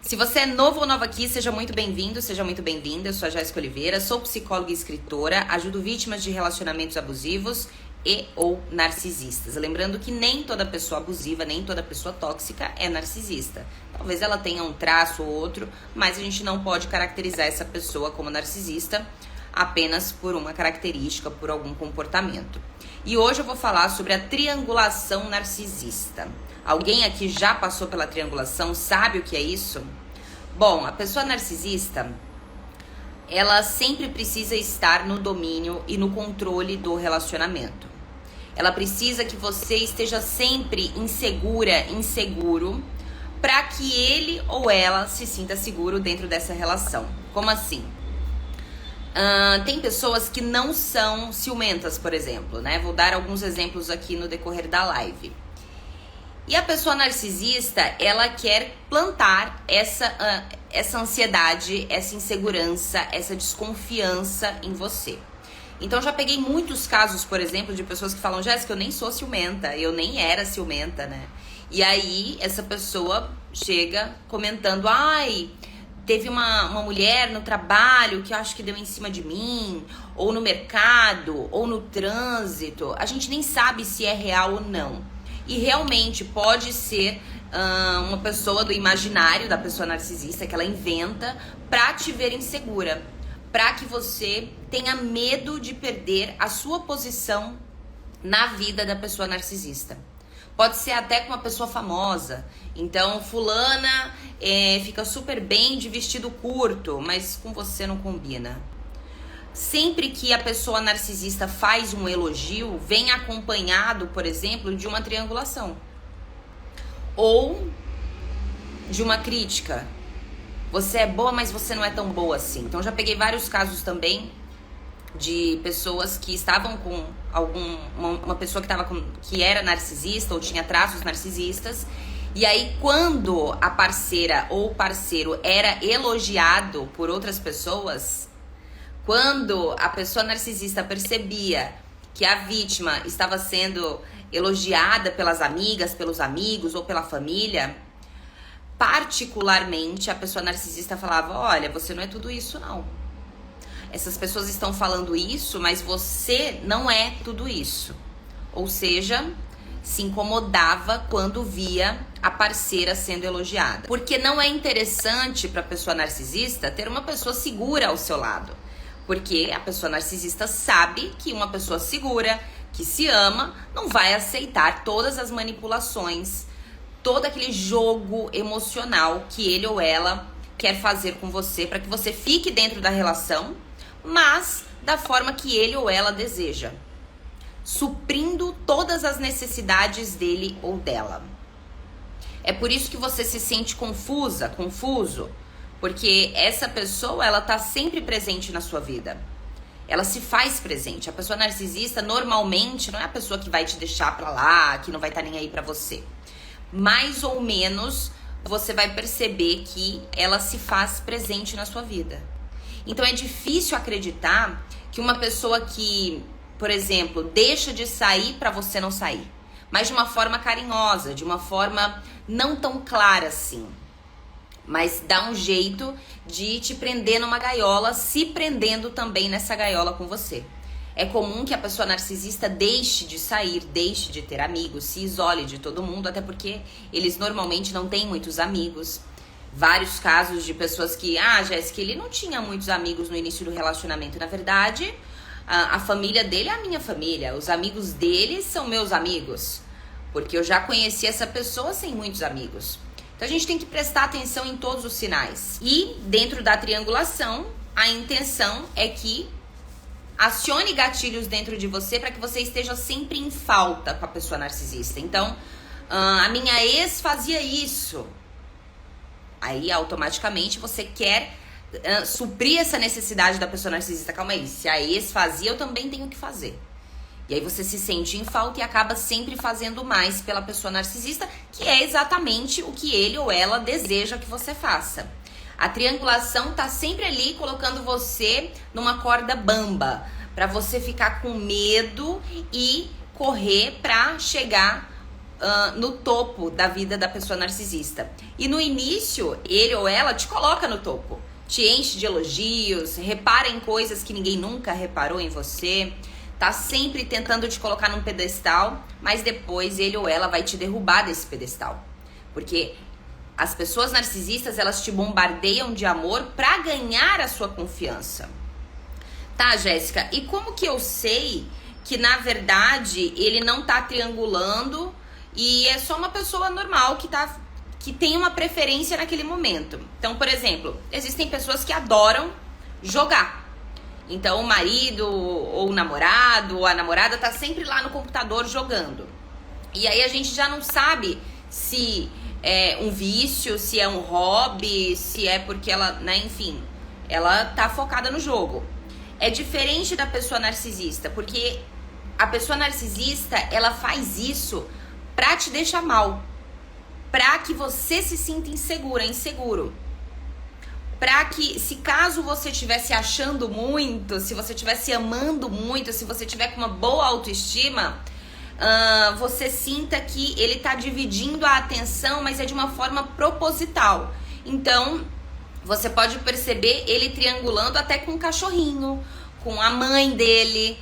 Se você é novo ou nova aqui, seja muito bem-vindo, seja muito bem-vinda. Eu sou a Jéssica Oliveira, sou psicóloga e escritora, ajudo vítimas de relacionamentos abusivos e ou narcisistas. Lembrando que nem toda pessoa abusiva, nem toda pessoa tóxica é narcisista. Talvez ela tenha um traço ou outro, mas a gente não pode caracterizar essa pessoa como narcisista apenas por uma característica, por algum comportamento. E hoje eu vou falar sobre a triangulação narcisista. Alguém aqui já passou pela triangulação? Sabe o que é isso? Bom, a pessoa narcisista, ela sempre precisa estar no domínio e no controle do relacionamento. Ela precisa que você esteja sempre inseguro, para que ele ou ela se sinta seguro dentro dessa relação. Como assim? Tem pessoas que não são ciumentas, por exemplo, né? Vou dar alguns exemplos aqui no decorrer da live. E a pessoa narcisista, ela quer plantar essa ansiedade, essa insegurança, essa desconfiança em você. Então, já peguei muitos casos, por exemplo, de pessoas que falam: Jéssica, eu nem sou ciumenta, eu nem era ciumenta, né? E aí, essa pessoa chega comentando: ai, teve uma mulher no trabalho que eu acho que deu em cima de mim, ou no mercado, ou no trânsito. A gente nem sabe se é real ou não. E realmente pode ser uma pessoa do imaginário da pessoa narcisista que ela inventa pra te ver insegura, pra que você tenha medo de perder a sua posição na vida da pessoa narcisista. Pode ser até com uma pessoa famosa. Então, fulana fica super bem de vestido curto, mas com você não combina. Sempre que a pessoa narcisista faz um elogio, vem acompanhado, por exemplo, de uma triangulação. Ou de uma crítica. Você é boa, mas você não é tão boa assim. Então, já peguei vários casos também de pessoas que estavam com uma pessoa que era narcisista ou tinha traços narcisistas. E aí, quando a parceira ou o parceiro era elogiado por outras pessoas, quando a pessoa narcisista percebia que a vítima estava sendo elogiada pelas amigas, pelos amigos ou pela família, particularmente a pessoa narcisista falava: olha, você não é tudo isso não. Essas pessoas estão falando isso, mas você não é tudo isso. Ou seja, se incomodava quando via a parceira sendo elogiada. Porque não é interessante para a pessoa narcisista ter uma pessoa segura ao seu lado. Porque a pessoa narcisista sabe que uma pessoa segura, que se ama, não vai aceitar todas as manipulações, todo aquele jogo emocional que ele ou ela quer fazer com você para que você fique dentro da relação, mas da forma que ele ou ela deseja, suprindo todas as necessidades dele ou dela. É por isso que você se sente confuso, porque essa pessoa, ela tá sempre presente na sua vida. Ela se faz presente. A pessoa narcisista, normalmente, não é a pessoa que vai te deixar pra lá, que não vai estar nem aí pra você. Mais ou menos, você vai perceber que ela se faz presente na sua vida. Então, é difícil acreditar que uma pessoa que, por exemplo, deixa de sair pra você não sair, mas de uma forma carinhosa, de uma forma não tão clara assim, mas dá um jeito de te prender numa gaiola, se prendendo também nessa gaiola com você. É comum que a pessoa narcisista deixe de sair, deixe de ter amigos, se isole de todo mundo, até porque eles normalmente não têm muitos amigos. Vários casos de pessoas que, Jéssica, ele não tinha muitos amigos no início do relacionamento. Na verdade, a família dele é a minha família, os amigos dele são meus amigos, porque eu já conheci essa pessoa sem muitos amigos. Então a gente tem que prestar atenção em todos os sinais. E dentro da triangulação, a intenção é que acione gatilhos dentro de você para que você esteja sempre em falta com a pessoa narcisista. Então, a minha ex fazia isso. Aí automaticamente você quer suprir essa necessidade da pessoa narcisista. Calma aí, se a ex fazia, eu também tenho que fazer. E aí você se sente em falta e acaba sempre fazendo mais pela pessoa narcisista, que é exatamente o que ele ou ela deseja que você faça. A triangulação tá sempre ali colocando você numa corda bamba, para você ficar com medo e correr para chegar no topo da vida da pessoa narcisista. E no início, ele ou ela te coloca no topo. Te enche de elogios, repara em coisas que ninguém nunca reparou em você. Tá sempre tentando te colocar num pedestal, mas depois ele ou ela vai te derrubar desse pedestal. Porque as pessoas narcisistas, elas te bombardeiam de amor pra ganhar a sua confiança. Tá, Jéssica, e como que eu sei que, na verdade, ele não tá triangulando e é só uma pessoa normal que tem uma preferência naquele momento? Então, por exemplo, existem pessoas que adoram jogar. Então, o marido ou o namorado ou a namorada tá sempre lá no computador jogando. E aí a gente já não sabe se é um vício, se é um hobby, se é porque ela, né, enfim, ela tá focada no jogo. É diferente da pessoa narcisista, porque a pessoa narcisista, ela faz isso pra te deixar mal, pra que você se sinta inseguro. Pra que, se caso você estivesse achando muito, se você estivesse amando muito, se você tiver com uma boa autoestima, você sinta que ele tá dividindo a atenção, mas é de uma forma proposital. Então, você pode perceber ele triangulando até com o cachorrinho, com a mãe dele,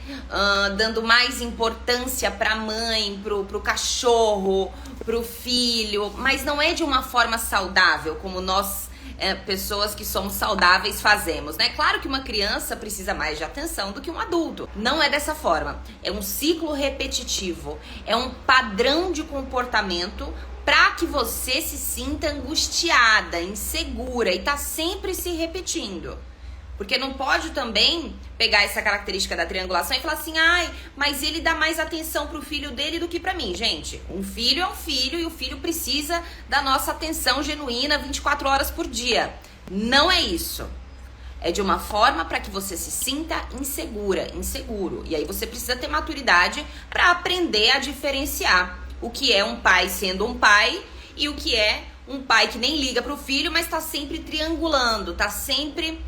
dando mais importância pra mãe, pro cachorro, pro filho, mas não é de uma forma saudável, como nós, pessoas que somos saudáveis, fazemos, né? Claro que uma criança precisa mais de atenção do que um adulto. Não é dessa forma. É um ciclo repetitivo. É um padrão de comportamento para que você se sinta angustiada, insegura e tá sempre se repetindo. Porque não pode também pegar essa característica da triangulação e falar assim, ai, mas ele dá mais atenção pro filho dele do que pra mim. Gente, um filho é um filho e o filho precisa da nossa atenção genuína 24 horas por dia. Não é isso. É de uma forma para que você se sinta inseguro. E aí você precisa ter maturidade para aprender a diferenciar o que é um pai sendo um pai e o que é um pai que nem liga pro filho, mas tá sempre triangulando, tá sempre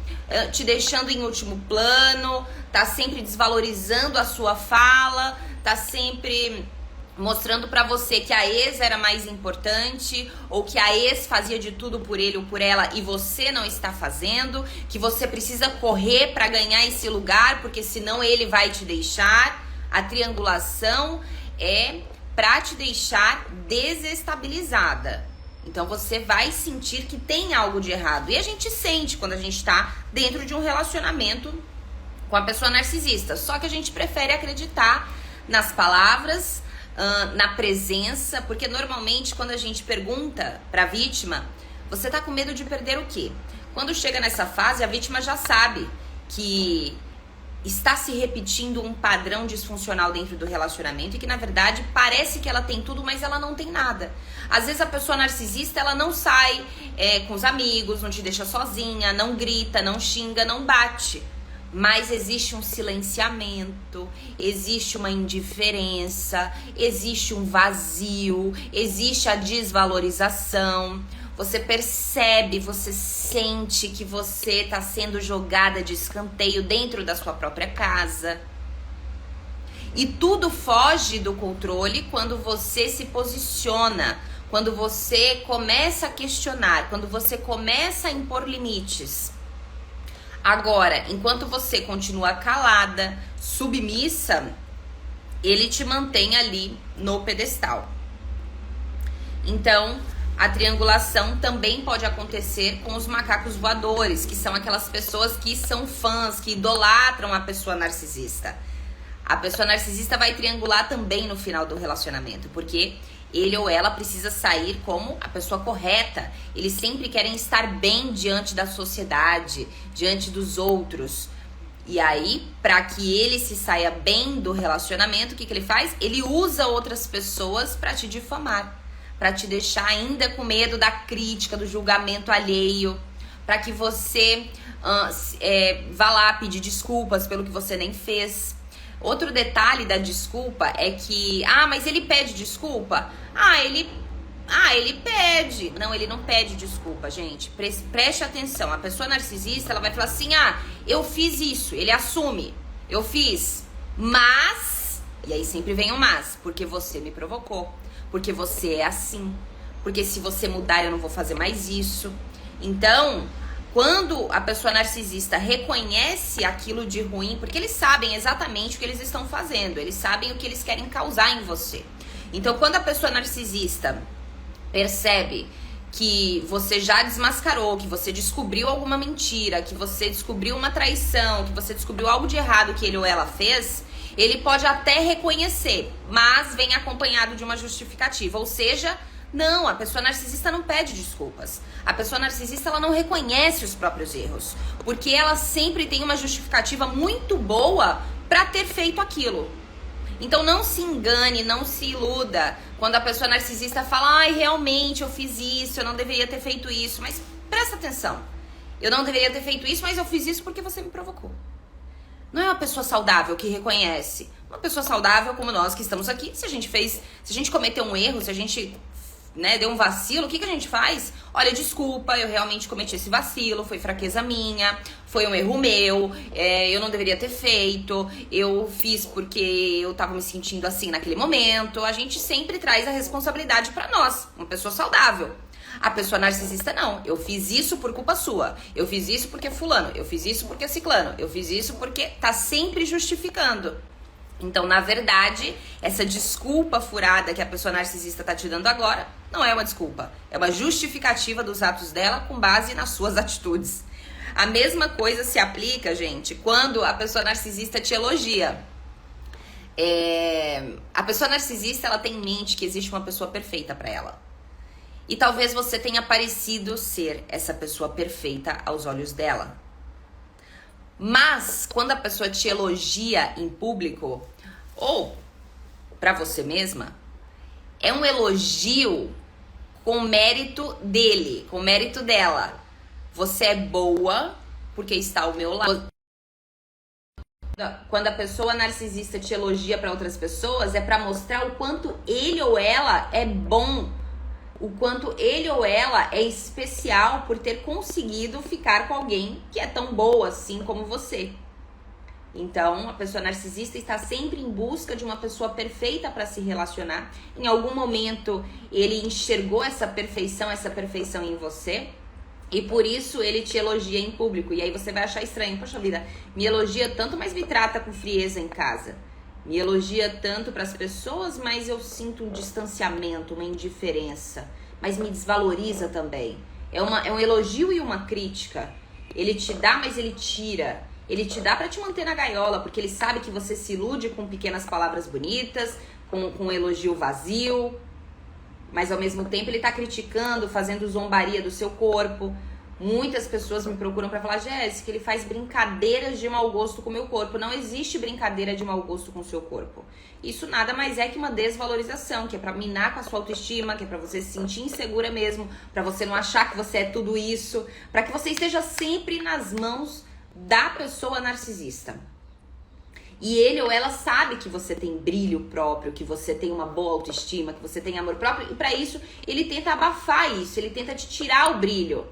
te deixando em último plano, tá sempre desvalorizando a sua fala, tá sempre mostrando pra você que a ex era mais importante, ou que a ex fazia de tudo por ele ou por ela e você não está fazendo, que você precisa correr pra ganhar esse lugar, porque senão ele vai te deixar. A triangulação é pra te deixar desestabilizada. Então você vai sentir que tem algo de errado. E a gente sente quando a gente tá dentro de um relacionamento com a pessoa narcisista. Só que a gente prefere acreditar nas palavras, na presença, porque normalmente quando a gente pergunta pra vítima, você tá com medo de perder o quê? Quando chega nessa fase, a vítima já sabe que está se repetindo um padrão disfuncional dentro do relacionamento e que, na verdade, parece que ela tem tudo, mas ela não tem nada. Às vezes a pessoa narcisista, ela não sai com os amigos, não te deixa sozinha, não grita, não xinga, não bate. Mas existe um silenciamento, existe uma indiferença, existe um vazio, existe a desvalorização. Você percebe, você sente que você está sendo jogada de escanteio dentro da sua própria casa. E tudo foge do controle quando você se posiciona, quando você começa a questionar, quando você começa a impor limites. Agora, enquanto você continua calada, submissa, ele te mantém ali no pedestal. Então, a triangulação também pode acontecer com os macacos voadores, que são aquelas pessoas que são fãs, que idolatram a pessoa narcisista. A pessoa narcisista vai triangular também no final do relacionamento, porque ele ou ela precisa sair como a pessoa correta. Eles sempre querem estar bem diante da sociedade, diante dos outros. E aí, para que ele se saia bem do relacionamento, o que ele faz? Ele usa outras pessoas para te difamar, para te deixar ainda com medo da crítica, do julgamento alheio, para que você vá lá pedir desculpas pelo que você nem fez. Outro detalhe da desculpa é que, mas ele pede desculpa? Ele pede. Não, ele não pede desculpa, gente. Preste atenção. A pessoa narcisista, ela vai falar assim, eu fiz isso. Ele assume. Eu fiz. Mas, e aí sempre vem o mas, porque você me provocou. porque você é assim, porque se você mudar eu não vou fazer mais isso. Então, quando a pessoa narcisista reconhece aquilo de ruim, porque eles sabem exatamente o que eles estão fazendo, eles sabem o que eles querem causar em você. Então, quando a pessoa narcisista percebe que você já desmascarou, que você descobriu alguma mentira, que você descobriu uma traição, que você descobriu algo de errado que ele ou ela fez, ele pode até reconhecer, mas vem acompanhado de uma justificativa. Ou seja, não, a pessoa narcisista não pede desculpas. A pessoa narcisista, ela não reconhece os próprios erros, porque ela sempre tem uma justificativa muito boa para ter feito aquilo. Então não se engane, não se iluda quando a pessoa narcisista fala: ai, realmente eu fiz isso, eu não deveria ter feito isso. Mas presta atenção, eu não deveria ter feito isso, mas eu fiz isso porque você me provocou. Não é uma pessoa saudável que reconhece. Uma pessoa saudável como nós que estamos aqui, se a gente cometeu um erro, se a gente deu um vacilo, o que a gente faz? Olha, desculpa, eu realmente cometi esse vacilo, foi fraqueza minha, foi um erro meu, eu não deveria ter feito, eu fiz porque eu tava me sentindo assim naquele momento. A gente sempre traz a responsabilidade pra nós, uma pessoa saudável. A pessoa narcisista não, eu fiz isso por culpa sua, eu fiz isso porque fulano, eu fiz isso porque ciclano, eu fiz isso porque tá sempre justificando. Então, na verdade, essa desculpa furada que a pessoa narcisista tá te dando agora não é uma desculpa, é uma justificativa dos atos dela com base nas suas atitudes. A mesma coisa se aplica, gente, quando a pessoa narcisista te elogia. A pessoa narcisista, ela tem em mente que existe uma pessoa perfeita pra ela. E talvez você tenha parecido ser essa pessoa perfeita aos olhos dela. Mas, quando a pessoa te elogia em público, ou pra você mesma, é um elogio com mérito dele, com mérito dela. Você é boa porque está ao meu lado. Quando a pessoa narcisista te elogia pra outras pessoas, é pra mostrar o quanto ele ou ela é bom, o quanto ele ou ela é especial por ter conseguido ficar com alguém que é tão boa assim como você. Então, a pessoa narcisista está sempre em busca de uma pessoa perfeita para se relacionar. Em algum momento, ele enxergou essa perfeição em você, e por isso ele te elogia em público. E aí você vai achar estranho: poxa vida, me elogia tanto, mas me trata com frieza em casa. Me elogia tanto para as pessoas, mas eu sinto um distanciamento, uma indiferença. Mas me desvaloriza também. É um elogio e uma crítica. Ele te dá, mas ele tira. Ele te dá para te manter na gaiola, porque ele sabe que você se ilude com pequenas palavras bonitas, com um elogio vazio. Mas ao mesmo tempo ele tá criticando, fazendo zombaria do seu corpo. Muitas pessoas me procuram pra falar: Jéssica, ele faz brincadeiras de mau gosto com o meu corpo. Não existe brincadeira de mau gosto com o seu corpo. Isso nada mais é que uma desvalorização, que é pra minar com a sua autoestima, que é pra você se sentir insegura mesmo, pra você não achar que você é tudo isso, pra que você esteja sempre nas mãos da pessoa narcisista. E ele ou ela sabe que você tem brilho próprio, que você tem uma boa autoestima, que você tem amor próprio, e pra isso ele tenta abafar isso, ele tenta te tirar o brilho.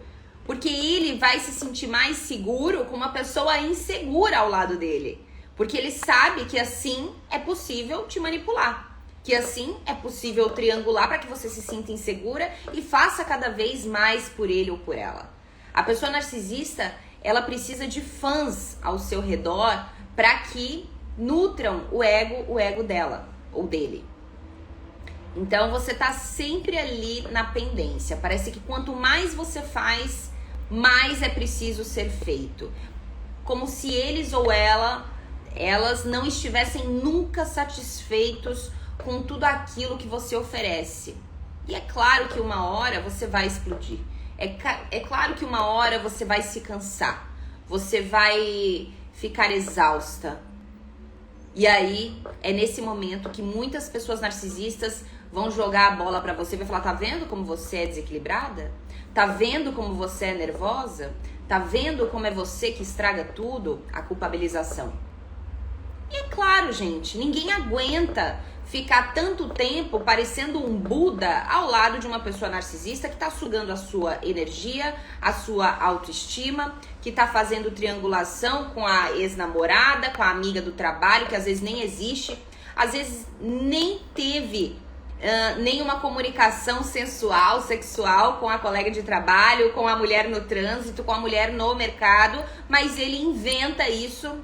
Porque ele vai se sentir mais seguro com uma pessoa insegura ao lado dele. Porque ele sabe que assim é possível te manipular. Que assim é possível triangular para que você se sinta insegura e faça cada vez mais por ele ou por ela. A pessoa narcisista, ela precisa de fãs ao seu redor para que nutram o ego dela ou dele. Então você tá sempre ali na pendência. Parece que quanto mais você faz, mais é preciso ser feito. Como se eles ou elas não estivessem nunca satisfeitos com tudo aquilo que você oferece. E é claro que uma hora você vai explodir. É claro que uma hora você vai se cansar. Você vai ficar exausta. E aí, é nesse momento que muitas pessoas narcisistas vão jogar a bola pra você e vai falar: tá vendo como você é desequilibrada? Tá vendo como você é nervosa? Tá vendo como é você que estraga tudo? A culpabilização. E é claro, gente, ninguém aguenta ficar tanto tempo parecendo um Buda ao lado de uma pessoa narcisista que tá sugando a sua energia, a sua autoestima, que tá fazendo triangulação com a ex-namorada, com a amiga do trabalho, que às vezes nem existe, às vezes nem teve nenhuma comunicação sensual, sexual com a colega de trabalho, com a mulher no trânsito, com a mulher no mercado, mas ele inventa isso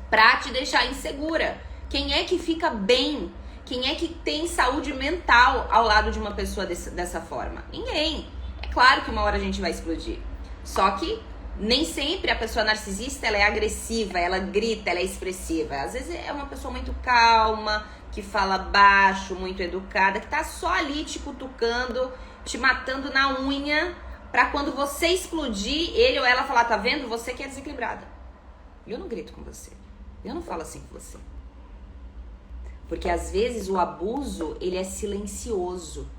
pra te deixar insegura. Quem é que fica bem? Quem é que tem saúde mental ao lado de uma pessoa dessa forma? Ninguém. É claro que uma hora a gente vai explodir. Só que nem sempre a pessoa narcisista ela é agressiva, ela grita, ela é expressiva. Às vezes é uma pessoa muito calma, que fala baixo, muito educada, que tá só ali te cutucando, te matando na unha, pra quando você explodir, ele ou ela falar, tá vendo? Você que é desequilibrada. Eu não grito com você. Eu não falo assim com você. Porque às vezes o abuso, ele é silencioso.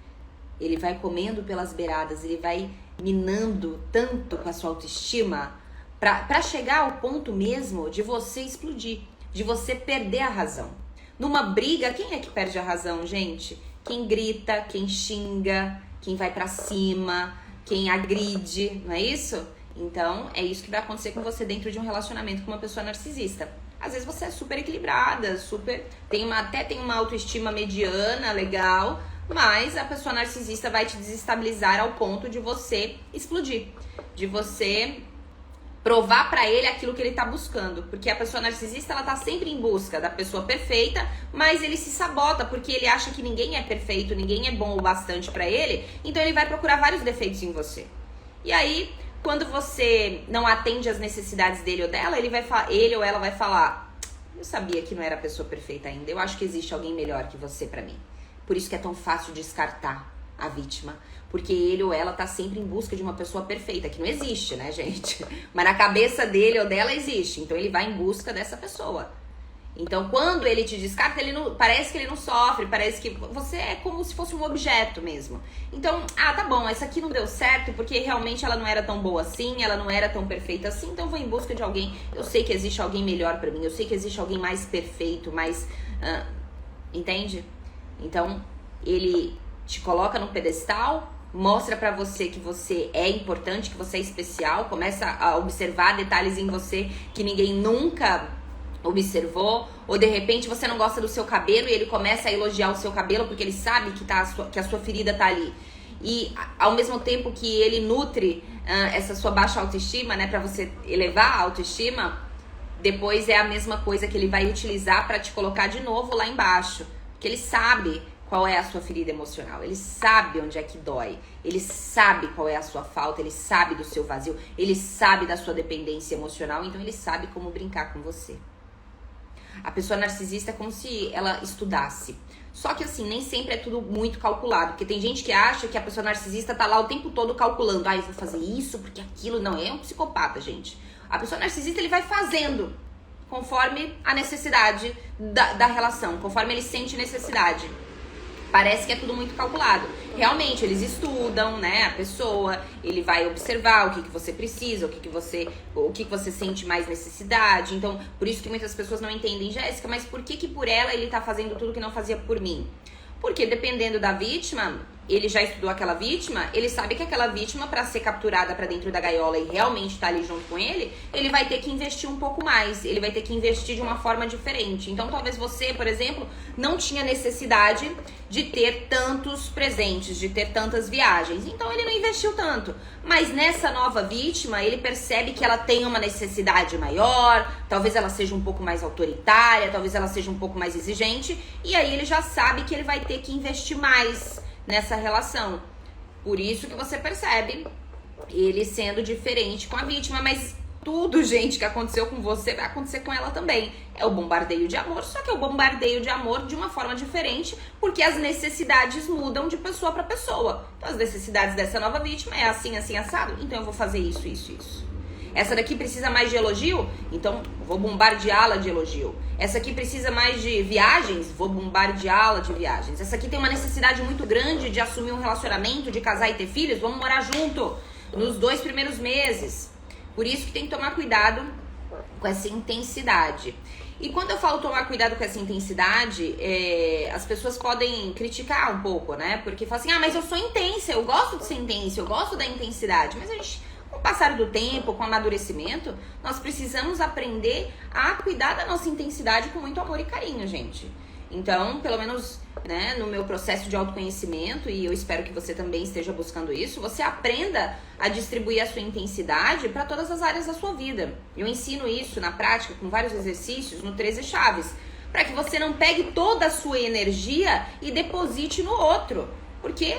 Ele vai comendo pelas beiradas, ele vai minando tanto com a sua autoestima pra chegar ao ponto mesmo de você explodir, de você perder a razão. Numa briga, quem é que perde a razão, gente? Quem grita, quem xinga, quem vai pra cima, quem agride, não é isso? Então, é isso que vai acontecer com você dentro de um relacionamento com uma pessoa narcisista. Às vezes você é super equilibrada, até tem uma autoestima mediana, legal, mas a pessoa narcisista vai te desestabilizar ao ponto de você explodir, de você provar pra ele aquilo que ele tá buscando, porque a pessoa narcisista ela tá sempre em busca da pessoa perfeita, mas ele se sabota porque ele acha que ninguém é perfeito, ninguém é bom o bastante pra ele, então ele vai procurar vários defeitos em você. E aí, quando você não atende às necessidades dele ou dela, ele ou ela vai falar, eu sabia que não era a pessoa perfeita ainda, eu acho que existe alguém melhor que você pra mim. Por isso que é tão fácil descartar a vítima, porque ele ou ela tá sempre em busca de uma pessoa perfeita, que não existe, né, gente? Mas na cabeça dele ou dela existe, então ele vai em busca dessa pessoa. Então, quando ele te descarta, parece que ele não sofre, parece que você é como se fosse um objeto mesmo. Então, tá bom, essa aqui não deu certo porque realmente ela não era tão boa assim, ela não era tão perfeita assim, então eu vou em busca de alguém. Eu sei que existe alguém melhor pra mim, eu sei que existe alguém mais perfeito, mais... entende? Então, ele te coloca num pedestal, mostra pra você que você é importante, que você é especial, começa a observar detalhes em você que ninguém nunca observou, ou de repente você não gosta do seu cabelo e ele começa a elogiar o seu cabelo porque ele sabe que a sua ferida tá ali. E ao mesmo tempo que ele nutre essa sua baixa autoestima, né, pra você elevar a autoestima, depois é a mesma coisa que ele vai utilizar pra te colocar de novo lá embaixo, porque ele sabe qual é a sua ferida emocional, ele sabe onde é que dói, ele sabe qual é a sua falta, ele sabe do seu vazio, ele sabe da sua dependência emocional, então ele sabe como brincar com você. A pessoa narcisista é como se ela estudasse. Só que assim, nem sempre é tudo muito calculado, porque tem gente que acha que a pessoa narcisista tá lá o tempo todo calculando, eu vou fazer isso porque aquilo, não, é um psicopata, gente. A pessoa narcisista ele vai fazendo conforme a necessidade da relação, conforme ele sente necessidade. Parece que é tudo muito calculado. Realmente, eles estudam, né, a pessoa, ele vai observar o que você precisa, o que você sente mais necessidade. Então, por isso que muitas pessoas não entendem, Jéssica, mas por que por ela ele tá fazendo tudo que não fazia por mim? Porque dependendo da vítima, ele já estudou aquela vítima, ele sabe que aquela vítima, para ser capturada para dentro da gaiola e realmente estar ali junto com ele vai ter que investir um pouco mais, ele vai ter que investir de uma forma diferente. Então, talvez você, por exemplo, não tinha necessidade de ter tantos presentes, de ter tantas viagens. Então, ele não investiu tanto. Mas nessa nova vítima, ele percebe que ela tem uma necessidade maior, talvez ela seja um pouco mais autoritária, talvez ela seja um pouco mais exigente, e aí ele já sabe que ele vai ter que investir mais nessa relação. Por isso que você percebe ele sendo diferente com a vítima, mas tudo, gente, que aconteceu com você vai acontecer com ela também. É o bombardeio de amor, só que é o bombardeio de amor de uma forma diferente, porque as necessidades mudam de pessoa para pessoa. Então as necessidades dessa nova vítima é assim, assim, assado, então eu vou fazer isso, isso, isso. Essa daqui precisa mais de elogio, então vou bombardeá-la de elogio. Essa aqui precisa mais de viagens, vou bombardeá-la de viagens. Essa aqui tem uma necessidade muito grande de assumir um relacionamento, de casar e ter filhos, vamos morar junto nos 2 primeiros meses. Por isso que tem que tomar cuidado com essa intensidade. E quando eu falo tomar cuidado com essa intensidade, as pessoas podem criticar um pouco, né? Porque falam assim, mas eu sou intensa, eu gosto de ser intensa, eu gosto da intensidade. Mas a gente, com o passar do tempo, com o amadurecimento, nós precisamos aprender a cuidar da nossa intensidade com muito amor e carinho, gente. Então, pelo menos, né, no meu processo de autoconhecimento, e eu espero que você também esteja buscando isso, você aprenda a distribuir a sua intensidade para todas as áreas da sua vida. Eu ensino isso na prática com vários exercícios no 13 chaves, para que você não pegue toda a sua energia e deposite no outro. Porque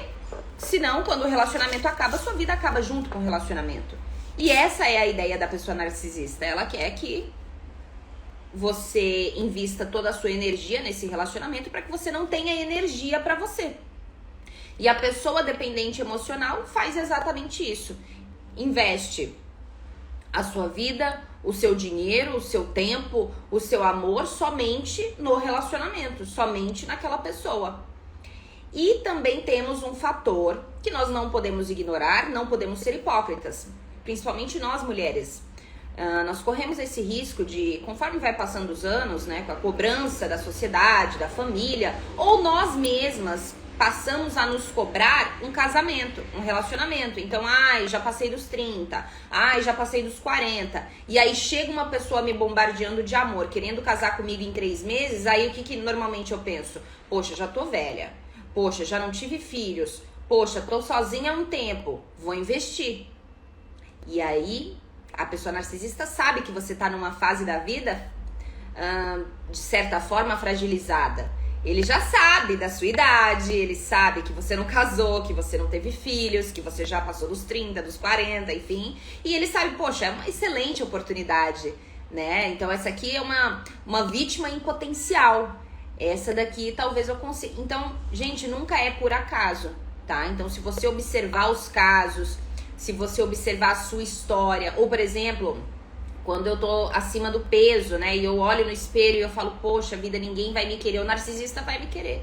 senão, quando o relacionamento acaba, sua vida acaba junto com o relacionamento. E essa é a ideia da pessoa narcisista. Ela quer que você invista toda a sua energia nesse relacionamento para que você não tenha energia para você. E a pessoa dependente emocional faz exatamente isso. Investe a sua vida, o seu dinheiro, o seu tempo, o seu amor somente no relacionamento, somente naquela pessoa. E também temos um fator que nós não podemos ignorar, não podemos ser hipócritas, principalmente nós mulheres. Nós corremos esse risco de, conforme vai passando os anos, né, com a cobrança da sociedade, da família, ou nós mesmas passamos a nos cobrar um casamento, um relacionamento. Então, já passei dos 30, já passei dos 40. E aí chega uma pessoa me bombardeando de amor, querendo casar comigo em 3 meses, aí o que normalmente eu penso? Poxa, já tô velha. Poxa, já não tive filhos. Poxa, tô sozinha há um tempo. Vou investir. E aí, a pessoa narcisista sabe que você tá numa fase da vida, de certa forma, fragilizada. Ele já sabe da sua idade, ele sabe que você não casou, que você não teve filhos, que você já passou dos 30, dos 40, enfim. E ele sabe, poxa, é uma excelente oportunidade, né? Então, essa aqui é uma vítima em potencial. Essa daqui talvez eu consiga. Então, gente, nunca é por acaso, tá? Então, se você observar os casos, se você observar a sua história, ou, por exemplo, quando eu tô acima do peso, né, e eu olho no espelho e eu falo, poxa vida, ninguém vai me querer, o narcisista vai me querer.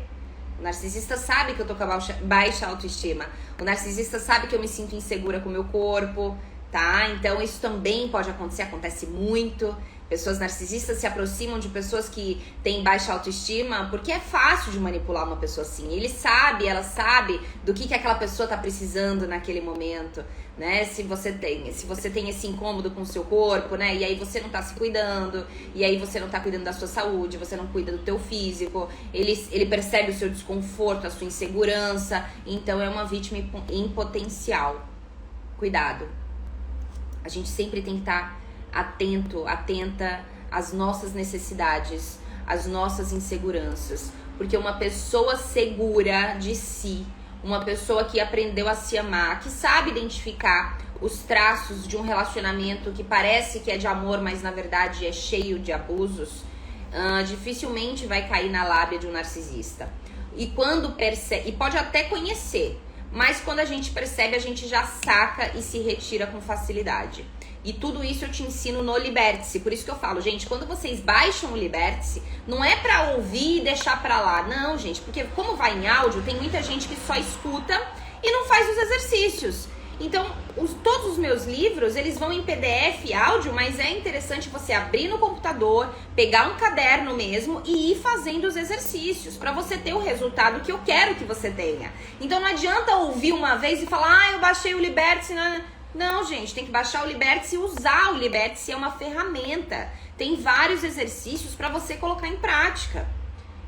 O narcisista sabe que eu tô com a baixa autoestima. O narcisista sabe que eu me sinto insegura com o meu corpo, tá? Então, isso também pode acontecer, acontece muito. Pessoas narcisistas se aproximam de pessoas que têm baixa autoestima porque é fácil de manipular uma pessoa assim. Ele sabe, ela sabe do que aquela pessoa tá precisando naquele momento, né? Se você tem esse incômodo com o seu corpo, né? E aí você não tá se cuidando, e aí você não tá cuidando da sua saúde, você não cuida do teu físico, ele percebe o seu desconforto, a sua insegurança, então é uma vítima em potencial. Cuidado. A gente sempre tem que estar atenta às nossas necessidades, às nossas inseguranças. Porque uma pessoa segura de si, uma pessoa que aprendeu a se amar, que sabe identificar os traços de um relacionamento que parece que é de amor, mas na verdade é cheio de abusos, dificilmente vai cair na lábia de um narcisista. E quando percebe, e pode até conhecer, mas quando a gente percebe, a gente já saca e se retira com facilidade. E tudo isso eu te ensino no Liberte-se. Por isso que eu falo, gente, quando vocês baixam o Liberte-se, não é pra ouvir e deixar pra lá. Não, gente, porque como vai em áudio, tem muita gente que só escuta e não faz os exercícios. Então, todos os meus livros, eles vão em PDF, áudio, mas é interessante você abrir no computador, pegar um caderno mesmo e ir fazendo os exercícios, pra você ter o resultado que eu quero que você tenha. Então, não adianta ouvir uma vez e falar, eu baixei o Liberte-se, Não, gente, tem que baixar o Liberte-se e usar o Liberte-se, é uma ferramenta. Tem vários exercícios para você colocar em prática.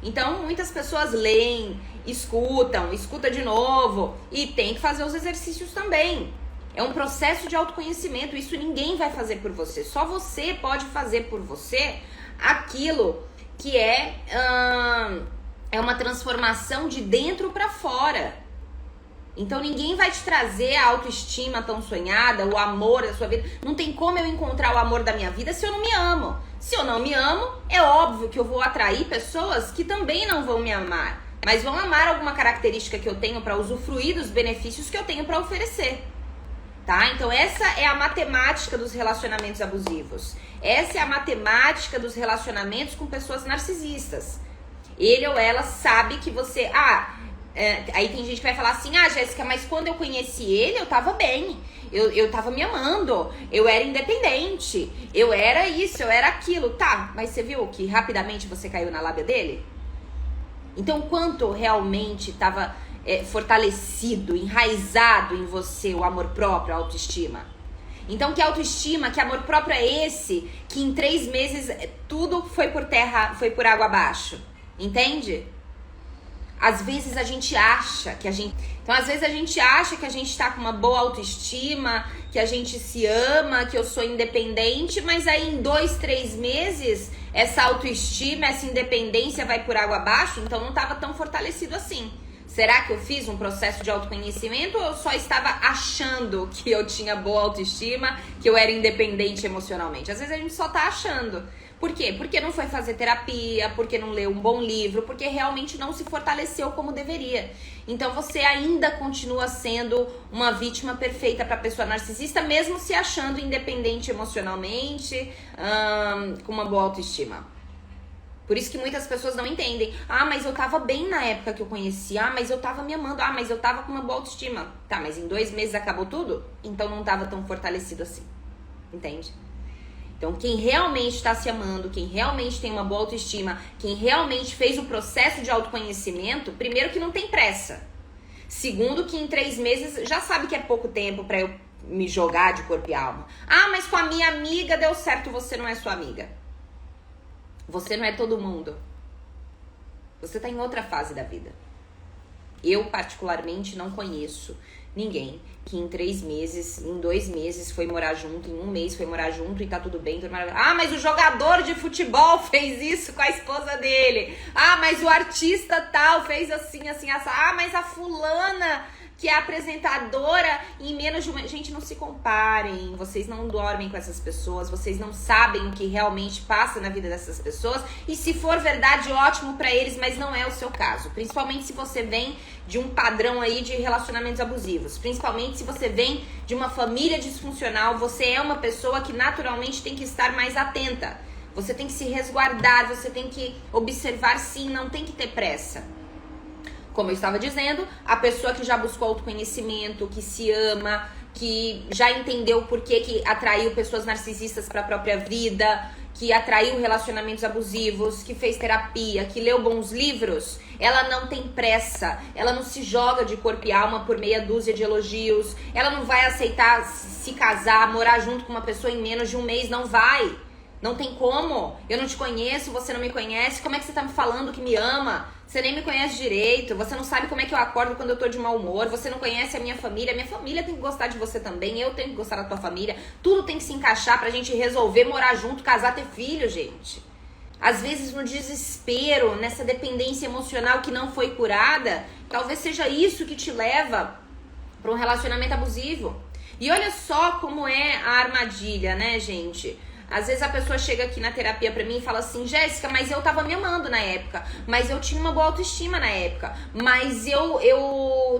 Então, muitas pessoas leem, escuta de novo e tem que fazer os exercícios também. É um processo de autoconhecimento, isso ninguém vai fazer por você. Só você pode fazer por você aquilo que é uma transformação de dentro para fora. Então ninguém vai te trazer a autoestima tão sonhada, o amor da sua vida. Não tem como eu encontrar o amor da minha vida se eu não me amo. Se eu não me amo, é óbvio que eu vou atrair pessoas que também não vão me amar, mas vão amar alguma característica que eu tenho para usufruir dos benefícios que eu tenho para oferecer. Tá? Então essa é a matemática dos relacionamentos abusivos. Essa é a matemática dos relacionamentos com pessoas narcisistas. Ele ou ela sabe que você... aí tem gente que vai falar assim, Jéssica, mas quando eu conheci ele, eu tava bem, eu tava me amando, eu era independente, eu era isso, eu era aquilo, tá, mas você viu que rapidamente você caiu na lábia dele? Então, quanto realmente tava fortalecido, enraizado em você o amor próprio, a autoestima? Então, que autoestima, que amor próprio é esse, que em 3 meses tudo foi por terra, foi por água abaixo? Entende? Às vezes a gente acha que a gente... Então, às vezes a gente acha que a gente tá com uma boa autoestima, que a gente se ama, que eu sou independente, mas aí em 2, 3 meses, essa autoestima, essa independência vai por água abaixo, então não tava tão fortalecido assim. Será que eu fiz um processo de autoconhecimento ou eu só estava achando que eu tinha boa autoestima, que eu era independente emocionalmente? Às vezes a gente só tá achando. Por quê? Porque não foi fazer terapia, porque não leu um bom livro, porque realmente não se fortaleceu como deveria. Então você ainda continua sendo uma vítima perfeita para a pessoa narcisista, mesmo se achando independente emocionalmente, com uma boa autoestima. Por isso que muitas pessoas não entendem. Ah, mas eu tava bem na época que eu conheci. Ah, mas eu tava me amando. Ah, mas eu tava com uma boa autoestima. Tá, mas em 2 meses acabou tudo? Então não tava tão fortalecido assim. Entende? Então quem realmente está se amando, quem realmente tem uma boa autoestima, quem realmente fez o processo de autoconhecimento, primeiro que não tem pressa. Segundo que em 3 meses já sabe que é pouco tempo pra eu me jogar de corpo e alma. Ah, mas com a minha amiga deu certo, você não é sua amiga. Você não é todo mundo. Você tá em outra fase da vida. Eu, particularmente, não conheço ninguém que em 3 meses, em 2 meses foi morar junto, em 1 mês foi morar junto e tá tudo bem, tudo maravilhoso. Ah, mas o jogador de futebol fez isso com a esposa dele. Ah, mas o artista tal fez assim, assim, assim. Ah, mas a fulana que é apresentadora em menos de uma... Gente, não se comparem, vocês não dormem com essas pessoas, vocês não sabem o que realmente passa na vida dessas pessoas, e se for verdade, ótimo pra eles, mas não é o seu caso, principalmente se você vem de um padrão aí de relacionamentos abusivos, principalmente se você vem de uma família disfuncional, você é uma pessoa que naturalmente tem que estar mais atenta, você tem que se resguardar, você tem que observar sim, não tem que ter pressa. Como eu estava dizendo, a pessoa que já buscou autoconhecimento, que se ama, que já entendeu por que atraiu pessoas narcisistas para a própria vida, que atraiu relacionamentos abusivos, que fez terapia, que leu bons livros, ela não tem pressa, ela não se joga de corpo e alma por meia dúzia de elogios, ela não vai aceitar se casar, morar junto com uma pessoa em menos de 1 mês, não vai. Não tem como, eu não te conheço, você não me conhece, como é que você tá me falando que me ama? Você nem me conhece direito, você não sabe como é que eu acordo quando eu tô de mau humor, você não conhece a minha família tem que gostar de você também, eu tenho que gostar da tua família, tudo tem que se encaixar pra gente resolver morar junto, casar, ter filho, gente. Às vezes no desespero, nessa dependência emocional que não foi curada, talvez seja isso que te leva pra um relacionamento abusivo. E olha só como é a armadilha, né, gente? Às vezes a pessoa chega aqui na terapia pra mim e fala assim, Jéssica, mas eu tava me amando na época, mas eu tinha uma boa autoestima na época, mas eu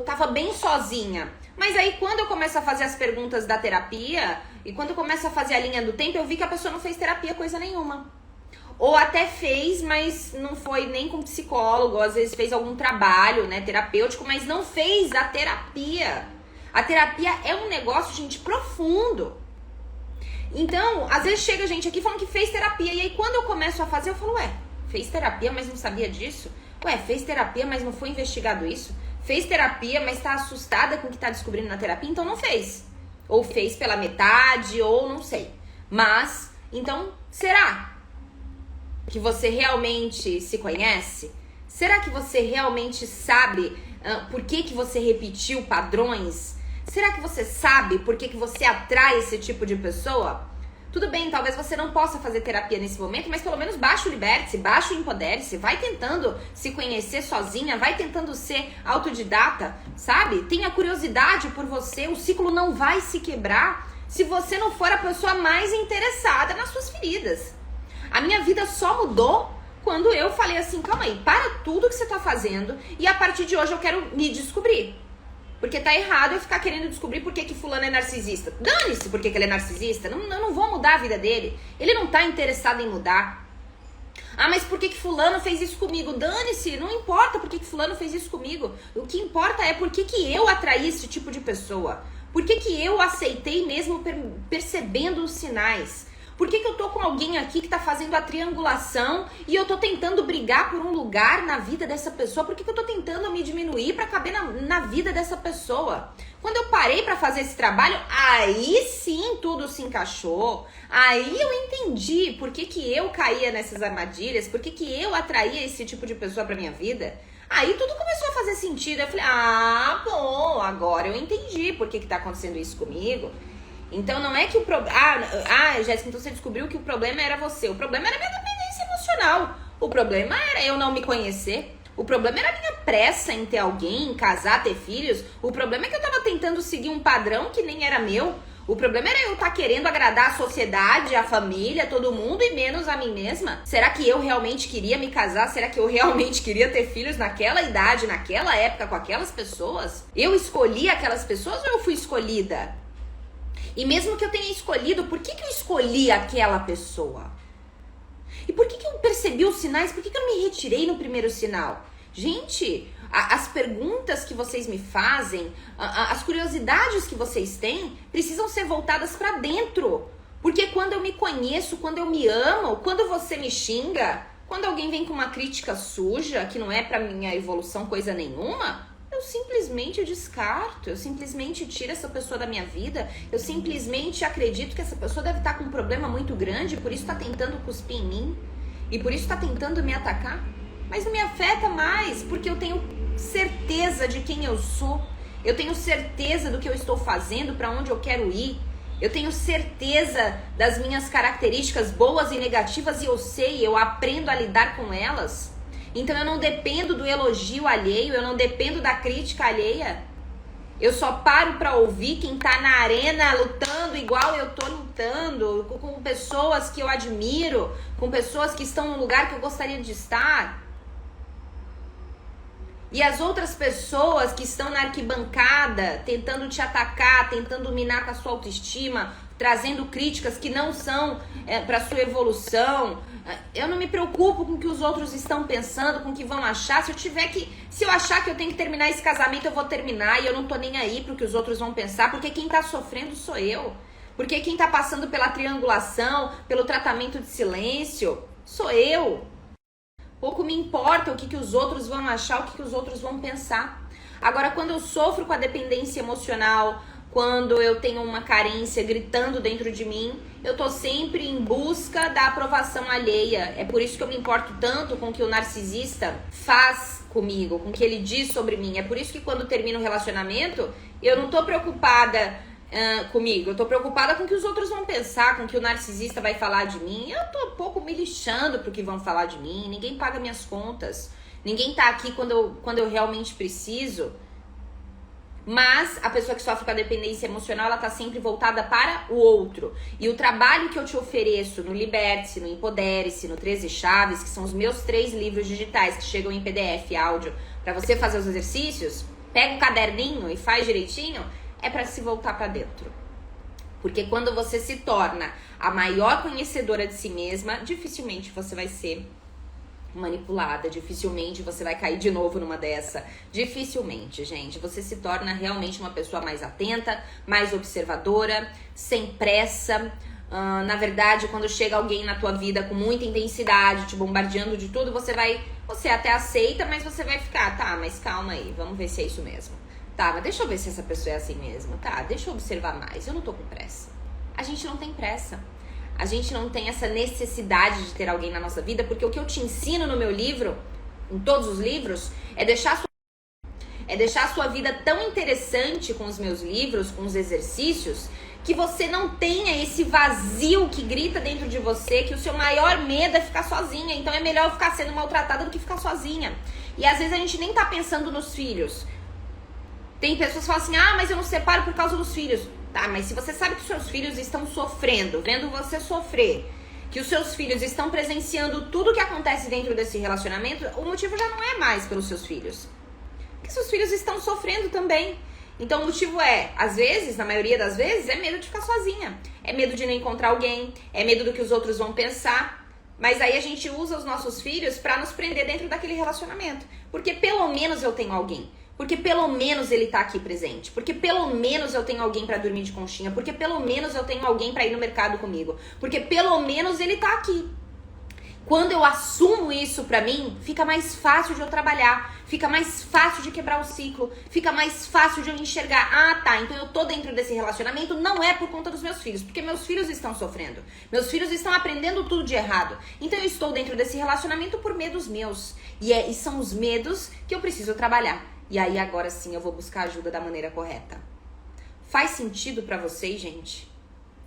tava bem sozinha. Mas aí quando eu começo a fazer as perguntas da terapia, e quando eu começo a fazer a linha do tempo, eu vi que a pessoa não fez terapia coisa nenhuma. Ou até fez, mas não foi nem com psicólogo, às vezes fez algum trabalho, né, terapêutico, mas não fez a terapia. A terapia é um negócio, gente, profundo. Então, às vezes chega gente aqui falando que fez terapia, e aí quando eu começo a fazer, eu falo, ué, fez terapia, mas não sabia disso? Ué, fez terapia, mas não foi investigado isso? Fez terapia, mas tá assustada com o que tá descobrindo na terapia? Então não fez. Ou fez pela metade, ou não sei. Mas, então, será que você realmente se conhece? Será que você realmente sabe por que você repetiu padrões? Será que você sabe por que você atrai esse tipo de pessoa? Tudo bem, talvez você não possa fazer terapia nesse momento, mas pelo menos baixa o liberte-se, baixa o empodere-se, vai tentando se conhecer sozinha, vai tentando ser autodidata, sabe? Tenha curiosidade por você, o ciclo não vai se quebrar se você não for a pessoa mais interessada nas suas feridas. A minha vida só mudou quando eu falei assim, calma aí, para tudo que você tá fazendo e a partir de hoje eu quero me descobrir. Porque tá errado eu ficar querendo descobrir por que fulano é narcisista. Dane-se por que ele é narcisista. Eu não vou mudar a vida dele. Ele não tá interessado em mudar. Ah, mas por que fulano fez isso comigo? Dane-se, não importa por que fulano fez isso comigo. O que importa é por que eu atraí esse tipo de pessoa. Por que eu aceitei mesmo percebendo os sinais. Por que eu tô com alguém aqui que tá fazendo a triangulação e eu tô tentando brigar por um lugar na vida dessa pessoa? Por que eu tô tentando me diminuir pra caber na vida dessa pessoa? Quando eu parei pra fazer esse trabalho, aí sim tudo se encaixou. Aí eu entendi por que eu caía nessas armadilhas, por que eu atraía esse tipo de pessoa pra minha vida. Aí tudo começou a fazer sentido. Eu falei, bom, agora eu entendi por que tá acontecendo isso comigo. Então não é que o problema... Jéssica, então você descobriu que o problema era você. O problema era a minha dependência emocional. O problema era eu não me conhecer. O problema era a minha pressa em ter alguém, em casar, ter filhos. O problema é que eu tava tentando seguir um padrão que nem era meu. O problema era eu estar querendo agradar a sociedade, a família, todo mundo e menos a mim mesma. Será que eu realmente queria me casar? Será que eu realmente queria ter filhos naquela idade, naquela época, com aquelas pessoas? Eu escolhi aquelas pessoas ou eu fui escolhida? E mesmo que eu tenha escolhido, por que eu escolhi aquela pessoa? E por que eu percebi os sinais? Por que eu não me retirei no primeiro sinal? Gente, as perguntas que vocês me fazem, as curiosidades que vocês têm, precisam ser voltadas pra dentro. Porque quando eu me conheço, quando eu me amo, quando você me xinga, quando alguém vem com uma crítica suja, que não é pra minha evolução coisa nenhuma, eu simplesmente descarto, eu simplesmente tiro essa pessoa da minha vida, eu simplesmente acredito que essa pessoa deve estar com um problema muito grande, por isso está tentando cuspir em mim, e por isso está tentando me atacar, mas não me afeta mais, porque eu tenho certeza de quem eu sou, eu tenho certeza do que eu estou fazendo, para onde eu quero ir, eu tenho certeza das minhas características boas e negativas e eu sei, eu aprendo a lidar com elas. Então eu não dependo do elogio alheio, eu não dependo da crítica alheia. Eu só paro pra ouvir quem tá na arena lutando igual eu tô lutando, com pessoas que eu admiro, com pessoas que estão no lugar que eu gostaria de estar. E as outras pessoas que estão na arquibancada, tentando te atacar, tentando minar com a sua autoestima, trazendo críticas que não são para sua evolução. Eu não me preocupo com o que os outros estão pensando, com o que vão achar. Se eu achar que eu tenho que terminar esse casamento, eu vou terminar e eu não tô nem aí pro que os outros vão pensar, porque quem tá sofrendo sou eu. Porque quem tá passando pela triangulação, pelo tratamento de silêncio, sou eu. Pouco me importa o que os outros vão achar, o que os outros vão pensar. Agora, quando eu sofro com a dependência emocional, quando eu tenho uma carência gritando dentro de mim, eu tô sempre em busca da aprovação alheia. É por isso que eu me importo tanto com o que o narcisista faz comigo, com o que ele diz sobre mim. É por isso que quando termina o relacionamento, eu não tô preocupada comigo. Eu tô preocupada com o que os outros vão pensar, com o que o narcisista vai falar de mim. Eu tô um pouco me lixando pro que vão falar de mim. Ninguém paga minhas contas. Ninguém tá aqui quando eu realmente preciso. Mas a pessoa que sofre com a dependência emocional, ela tá sempre voltada para o outro. E o trabalho que eu te ofereço no Liberte-se, no Empodere-se, no 13 Chaves, que são os meus 3 livros digitais que chegam em PDF, áudio, para você fazer os exercícios, pega um caderninho e faz direitinho, é para se voltar para dentro. Porque quando você se torna a maior conhecedora de si mesma, dificilmente você vai ser manipulada, dificilmente você vai cair de novo numa dessa. Dificilmente, gente. Você se torna realmente uma pessoa mais atenta, mais observadora, sem pressa. Na verdade, quando chega alguém na tua vida com muita intensidade, te bombardeando de tudo, você até aceita, mas você vai ficar, tá, mas calma aí, vamos ver se é isso mesmo. Tá, mas deixa eu ver se essa pessoa é assim mesmo. Tá, deixa eu observar mais. Eu não tô com pressa. A gente não tem pressa. A gente não tem essa necessidade de ter alguém na nossa vida, porque o que eu te ensino no meu livro, em todos os livros, é deixar a sua vida tão interessante com os meus livros, com os exercícios, que você não tenha esse vazio que grita dentro de você, que o seu maior medo é ficar sozinha. Então é melhor eu ficar sendo maltratada do que ficar sozinha. E às vezes a gente nem tá pensando nos filhos. Tem pessoas que falam assim, mas eu não separo por causa dos filhos. Tá, mas se você sabe que os seus filhos estão sofrendo, vendo você sofrer, que os seus filhos estão presenciando tudo que acontece dentro desse relacionamento, o motivo já não é mais pelos seus filhos. Porque seus filhos estão sofrendo também. Então o motivo às vezes, na maioria das vezes, é medo de ficar sozinha. É medo de não encontrar alguém, é medo do que os outros vão pensar. Mas aí a gente usa os nossos filhos pra nos prender dentro daquele relacionamento. Porque pelo menos eu tenho alguém. Porque pelo menos ele tá aqui presente. Porque pelo menos eu tenho alguém pra dormir de conchinha. Porque pelo menos eu tenho alguém pra ir no mercado comigo. Porque pelo menos ele tá aqui. Quando eu assumo isso pra mim, fica mais fácil de eu trabalhar. Fica mais fácil de quebrar o ciclo. Fica mais fácil de eu enxergar. Ah, tá, então eu tô dentro desse relacionamento não é por conta dos meus filhos. Porque meus filhos estão sofrendo. Meus filhos estão aprendendo tudo de errado. Então eu estou dentro desse relacionamento por medos meus. E são os medos que eu preciso trabalhar. E aí agora sim eu vou buscar ajuda da maneira correta. Faz sentido pra vocês, gente?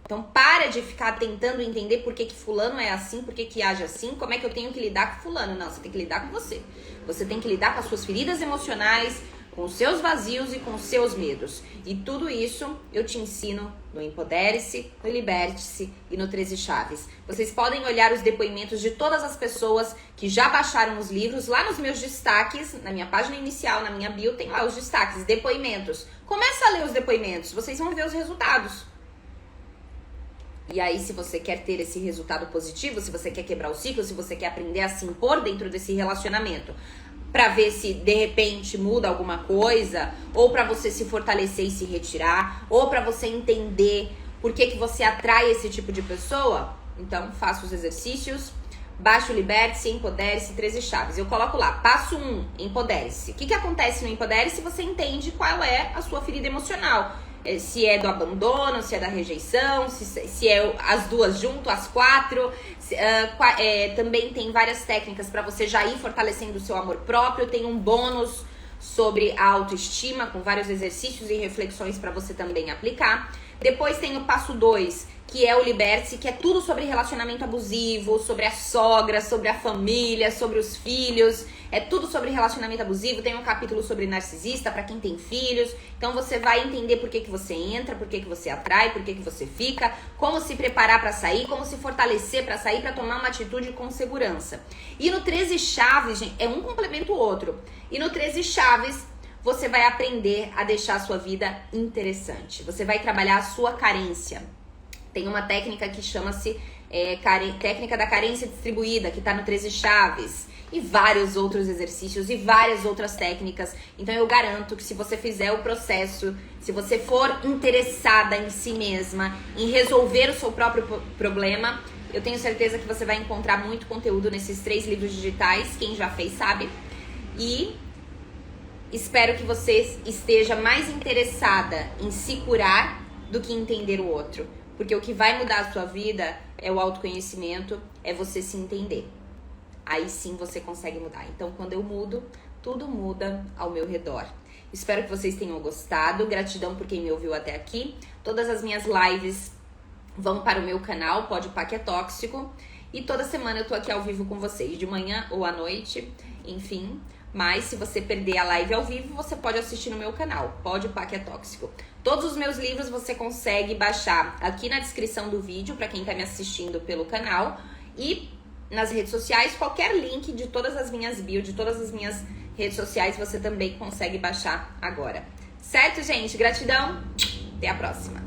Então para de ficar tentando entender por que fulano é assim, por que age assim, como é que eu tenho que lidar com fulano. Não, você tem que lidar com você. Você tem que lidar com as suas feridas emocionais, com os seus vazios e com os seus medos. E tudo isso eu te ensino no Empodere-se, no Liberte-se e no 13 Chaves. Vocês podem olhar os depoimentos de todas as pessoas que já baixaram os livros lá nos meus destaques, na minha página inicial, na minha bio, tem lá os destaques, depoimentos. Começa a ler os depoimentos, vocês vão ver os resultados. E aí, se você quer ter esse resultado positivo, se você quer quebrar o ciclo, se você quer aprender a se impor dentro desse relacionamento, pra ver se de repente muda alguma coisa, ou pra você se fortalecer e se retirar, ou pra você entender por que você atrai esse tipo de pessoa, então faça os exercícios, baixe o Liberte-se, Empodere-se, 13 Chaves. Eu coloco lá, passo 1, Empodere-se. O que acontece no Empodere-se? Você entende qual é a sua ferida emocional. Se é do abandono, se é da rejeição, se é as duas junto, as 4. Também tem várias técnicas para você já ir fortalecendo o seu amor próprio. Tem um bônus sobre a autoestima, com vários exercícios e reflexões para você também aplicar. Depois tem o passo 2, que é o Liberte-se, que é tudo sobre relacionamento abusivo, sobre a sogra, sobre a família, sobre os filhos. É tudo sobre relacionamento abusivo. Tem um capítulo sobre narcisista para quem tem filhos. Então você vai entender por que você entra, por que você atrai, por que você fica, como se preparar para sair, como se fortalecer para sair, para tomar uma atitude com segurança. E no 13 Chaves, gente, é um complementa o outro. E no 13 Chaves, você vai aprender a deixar a sua vida interessante. Você vai trabalhar a sua carência. Tem uma técnica que chama-se técnica da carência distribuída, que está no 13 Chaves. E vários outros exercícios e várias outras técnicas. Então eu garanto que se você fizer o processo, se você for interessada em si mesma, em resolver o seu próprio problema, eu tenho certeza que você vai encontrar muito conteúdo nesses 3 livros digitais. Quem já fez sabe. E espero que você esteja mais interessada em se curar do que entender o outro. Porque o que vai mudar a sua vida é o autoconhecimento, é você se entender. Aí sim você consegue mudar. Então, quando eu mudo, tudo muda ao meu redor. Espero que vocês tenham gostado. Gratidão por quem me ouviu até aqui. Todas as minhas lives vão para o meu canal, Pode Pá Que É Tóxico. E toda semana eu tô aqui ao vivo com vocês, de manhã ou à noite, enfim. Mas se você perder a live ao vivo, você pode assistir no meu canal, Pode Pá Que É Tóxico. Todos os meus livros você consegue baixar aqui na descrição do vídeo, para quem tá me assistindo pelo canal. E nas redes sociais, qualquer link de todas as minhas bios, de todas as minhas redes sociais, você também consegue baixar agora. Certo, gente? Gratidão. Até a próxima.